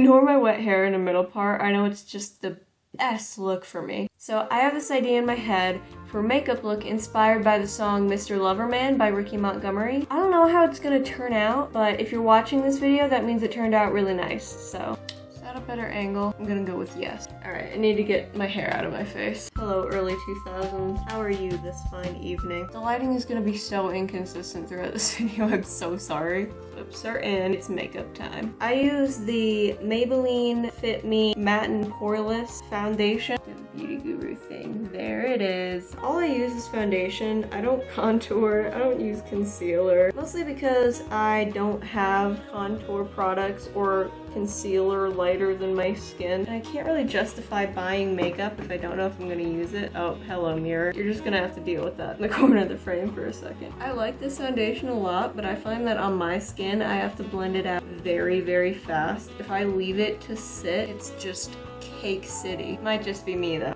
Ignore my wet hair in the middle part. I know it's just the best look for me. So I have this idea in my head for a makeup look inspired by the song Mr. Loverman by Ricky Montgomery. I don't know how it's gonna turn out, but if you're watching this video, that means it turned out really nice. So at a better angle, I'm gonna go with yes. All right, I need to get my hair out of my face. Hello, early 2000s. How are you this fine evening? The lighting is gonna be so inconsistent throughout this video. I'm so sorry. Lips are in. It's makeup time. I use the Maybelline Fit Me Matte and Poreless Foundation. The Beauty Guru thing. There it is. All I use is foundation. I don't contour. I don't use concealer. Mostly because I don't have contour products or concealer lighter than my skin. And I can't really justify buying makeup if I don't know if I'm gonna use it. Oh, hello mirror. You're just gonna have to deal with that in the corner of the frame for a second. I like this foundation a lot, but I find that on my skin, I have to blend it out very, very fast. If I leave it to sit, it's just cake city. Might just be me though.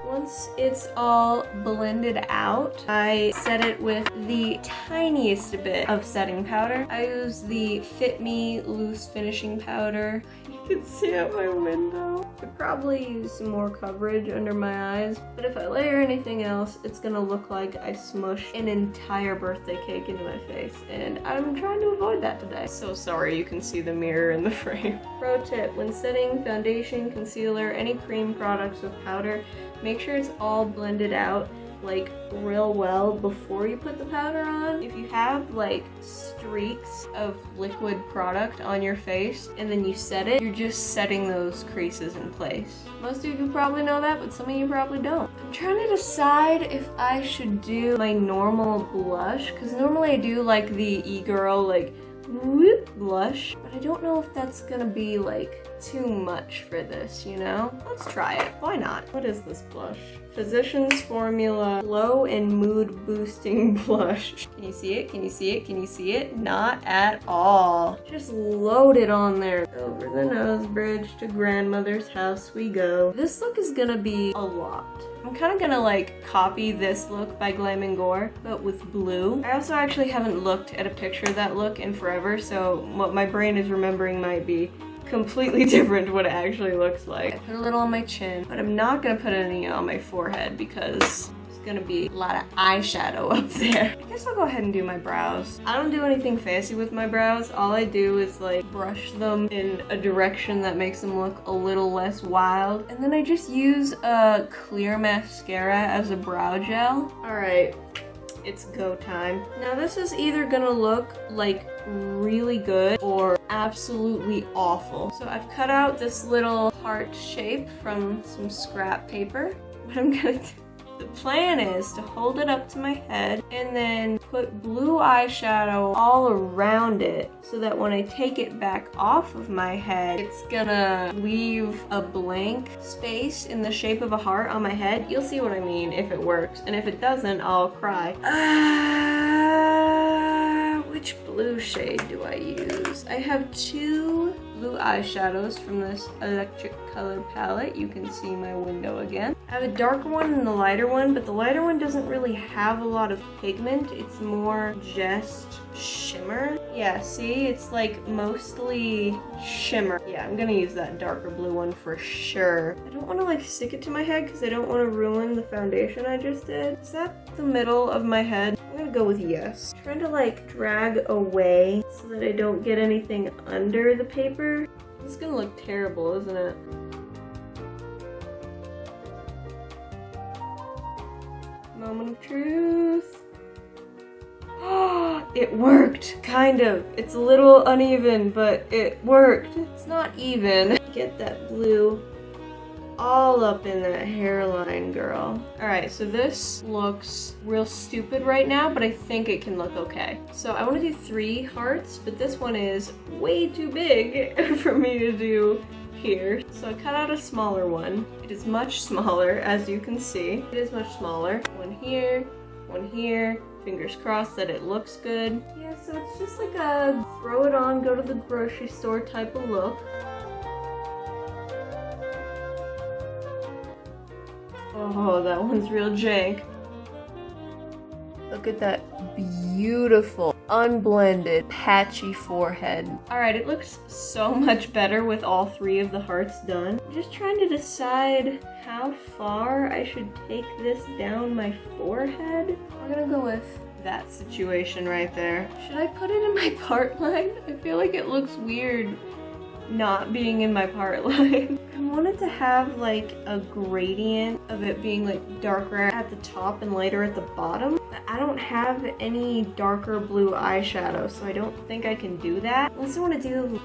Once it's all blended out, I set it with the tiniest bit of setting powder. I use the Fit Me Loose Finishing Powder. You can see out my window. Could probably use some more coverage under my eyes, but if I layer anything else, it's gonna look like I smushed an entire birthday cake into my face, and I'm trying to avoid that today. So sorry you can see the mirror in the frame. Pro tip, when setting foundation, concealer, any cream products with powder, make sure it's all blended out like real well before you put the powder on. If you have like streaks of liquid product on your face and then you set it, you're just setting those creases in place. Most of you probably know that, but some of you probably don't. I'm trying to decide if I should do my normal blush, because normally I do like the e-girl like whoop blush, but I don't know if that's gonna be like too much for this, you know? Let's try it. Why not? What is this blush? Physicians Formula Glow and Mood Boosting Blush. Can you see it? Can you see it? Can you see it? Not at all. Just load it on there. Over the nose bridge to grandmother's house we go. This look is gonna be a lot. I'm kind of gonna like copy this look by Glam&Gore, but with blue. I also actually haven't looked at a picture of that look in forever, so what my brain is remembering might be completely different to what it actually looks like. I put a little on my chin, but I'm not gonna put any on my forehead because there's gonna be a lot of eyeshadow up there. I guess I'll go ahead and do my brows. I don't do anything fancy with my brows. All I do is like brush them in a direction that makes them look a little less wild. And then I just use a clear mascara as a brow gel. All right. It's go time. Now this is either gonna look like really good or absolutely awful. So I've cut out this little heart shape from some scrap paper. What I'm gonna do, the plan is to hold it up to my head and then put blue eyeshadow all around it so that when I take it back off of my head, it's gonna leave a blank space in the shape of a heart on my head. You'll see what I mean if it works, and if it doesn't, I'll cry. Which blue shade do I use? I have two blue eyeshadows from this electric color palette. You can see my window again. I have a darker one and a lighter one, but the lighter one doesn't really have a lot of pigment. It's more just shimmer. Yeah, see? It's like mostly shimmer. Yeah, I'm gonna use that darker blue one for sure. I don't want to like stick it to my head because I don't want to ruin the foundation I just did. Is that the middle of my head? I'm gonna go with yes. I'm trying to like drag away so that I don't get anything under the paper. This is gonna look terrible, isn't it? Moment of truth. It worked, kind of. It's a little uneven, but it worked. It's not even. Get that blue all up in that hairline, girl. All right, so this looks real stupid right now, but I think it can look okay. So I want to do 3 hearts, but this one is way too big for me to do here. So I cut out a smaller one. It is much smaller, as you can see. It is much smaller. One here, one here. Fingers crossed that it looks good. Yeah, so it's just like a throw it on, go to the grocery store type of look. Oh, that one's real jank. Look at that beautiful, unblended, patchy forehead. All right, it looks so much better with all 3 of the hearts done. I'm just trying to decide how far I should take this down my forehead. We're gonna go with that situation right there. Should I put it in my part line? I feel like it looks weird not being in my part line. I wanted to have like a gradient of it being like darker at the top and lighter at the bottom, but I don't have any darker blue eyeshadow, so I don't think I can do that. Unless I want to do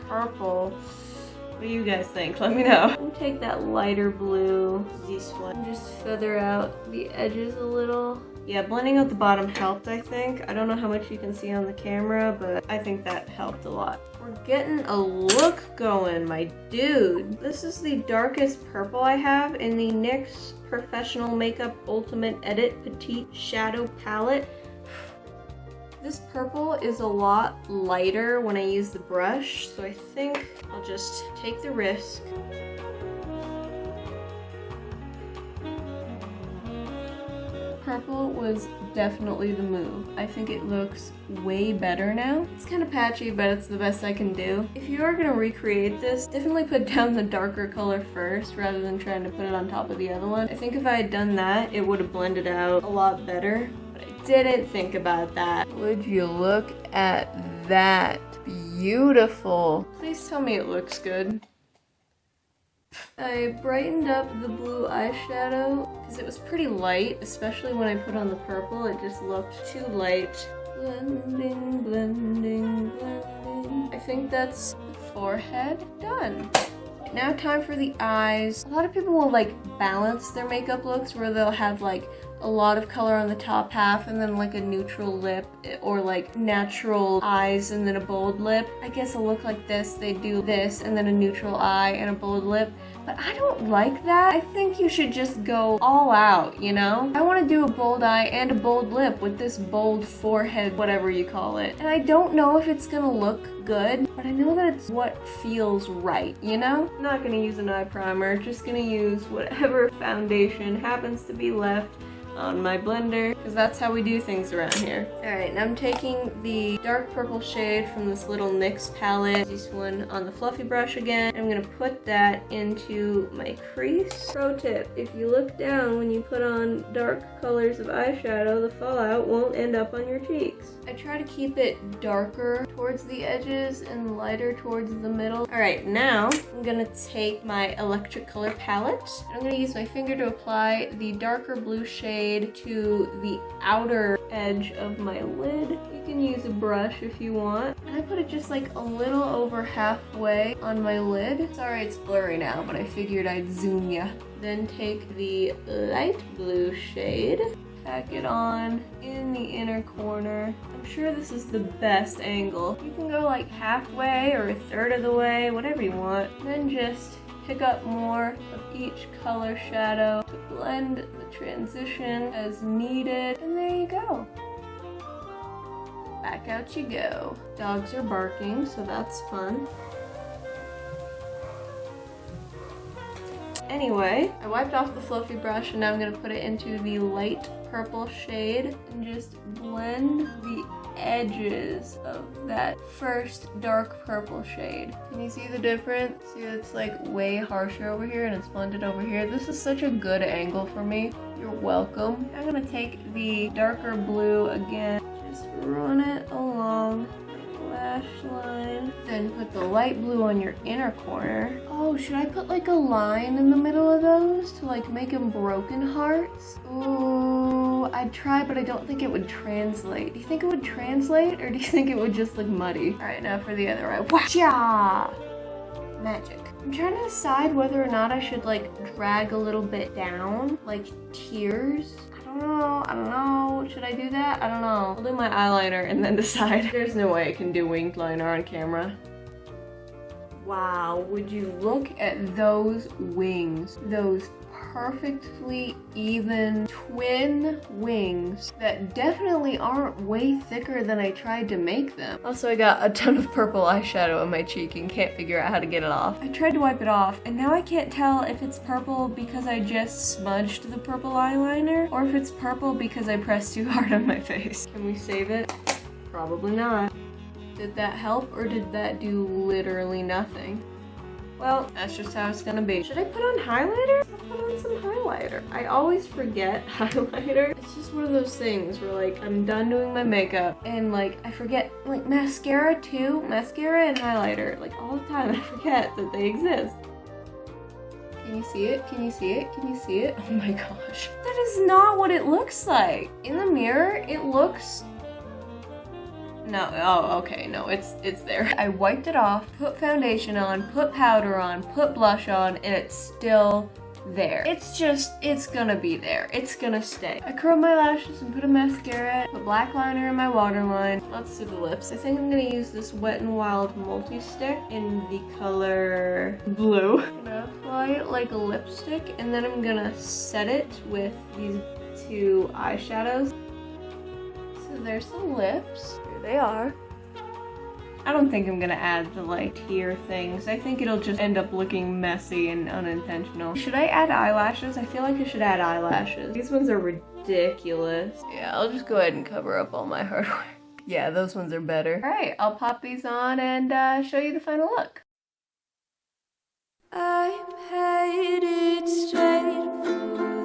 purple. What do you guys think? Let me know. I'll take that lighter blue, this one, and just feather out the edges a little. Yeah, blending out the bottom helped, I think. I don't know how much you can see on the camera, but I think that helped a lot. We're getting a look going, my dude. This is the darkest purple I have in the NYX Professional Makeup Ultimate Edit Petite Shadow Palette. This purple is a lot lighter when I use the brush, so I think I'll just take the risk. Purple was definitely the move. I think it looks way better now. It's kind of patchy, but it's the best I can do. If you are gonna recreate this, definitely put down the darker color first rather than trying to put it on top of the other one. I think if I had done that, it would have blended out a lot better, but I didn't think about that. Would you look at that? Beautiful. Please tell me it looks good. I brightened up the blue eyeshadow because it was pretty light, especially when I put on the purple. It just looked too light. Blending, blending, blending. I think that's the forehead done. Now time for the eyes. A lot of people will like balance their makeup looks where they'll have like a lot of color on the top half and then like a neutral lip, or like natural eyes and then a bold lip. I guess a look like this, they do this and then a neutral eye and a bold lip. But I don't like that. I think you should just go all out, you know? I want to do a bold eye and a bold lip with this bold forehead, whatever you call it. And I don't know if it's gonna look good, but I know that it's what feels right, you know? I'm not gonna use an eye primer, just gonna use whatever foundation happens to be left on my blender, because that's how we do things around here. Alright, now I'm taking the dark purple shade from this little NYX palette, this one on the fluffy brush again. I'm gonna put that into my crease. Pro tip, if you look down when you put on dark colors of eyeshadow, the fallout won't end up on your cheeks. I try to keep it darker towards the edges and lighter towards the middle. Alright, now I'm gonna take my electric color palette. I'm gonna use my finger to apply the darker blue shade to the outer edge of my lid. You can use a brush if you want. And I put it just like a little over halfway on my lid. Sorry it's blurry now, but I figured I'd zoom ya. Then take the light blue shade, pack it on in the inner corner. I'm sure this is the best angle. You can go like halfway or a third of the way, whatever you want. Then just pick up more of each color shadow to blend the transition as needed, and there you go. Back out you go. Dogs are barking, so that's fun. Anyway, I wiped off the fluffy brush and now I'm gonna put it into the light purple shade and just blend the edges of that first dark purple shade. Can you see the difference? See, it's like way harsher over here and it's blended over here. This is such a good angle for me. You're welcome. I'm gonna take the darker blue again, just run it along the lash line, then put the light blue on your inner corner. Oh, should I put like a line in the middle of those to like make them broken hearts? Ooh, I'd try, but I don't think it would translate. Do you think it would translate, or do you think it would just look muddy? All right, now for the other eye. Wah-cha! Magic. I'm trying to decide whether or not I should like drag a little bit down, like tears. I don't know. Should I do that? I don't know. I'll do my eyeliner and then decide. There's no way I can do winged liner on camera. Wow, would you look at those wings? Those perfectly even twin wings that definitely aren't way thicker than I tried to make them. Also, I got a ton of purple eyeshadow on my cheek and can't figure out how to get it off. I tried to wipe it off, and now I can't tell if it's purple because I just smudged the purple eyeliner, or if it's purple because I pressed too hard on my face. Can we save it? Probably not. Did that help, or did that do literally nothing? Well, that's just how it's gonna be. Should I put on highlighter? I'll put on some highlighter. I always forget highlighter. It's just one of those things where like I'm done doing my makeup and like I forget like mascara too. Mascara and highlighter. Like all the time I forget that they exist. Can you see it? Can you see it? Can you see it? Oh my gosh. That is not what it looks like. In the mirror, it looks... No, oh, okay, no, it's there. I wiped it off, put foundation on, put powder on, put blush on, and it's still there. It's gonna be there. It's gonna stay. I curled my lashes and put a mascara, put black liner in my waterline. Let's do the lips. I think I'm gonna use this Wet n Wild multi-stick in the color blue. I'm gonna apply it like a lipstick, and then I'm gonna set it with these two eyeshadows. So there's the lips. Here they are. I don't think I'm gonna add the like tear things. I think it'll just end up looking messy and unintentional. Should I add eyelashes? I feel like I should add eyelashes. These ones are ridiculous. Yeah, I'll just go ahead and cover up all my hard work. Yeah, those ones are better. All right, I'll pop these on and show you the final look. I paid it straight for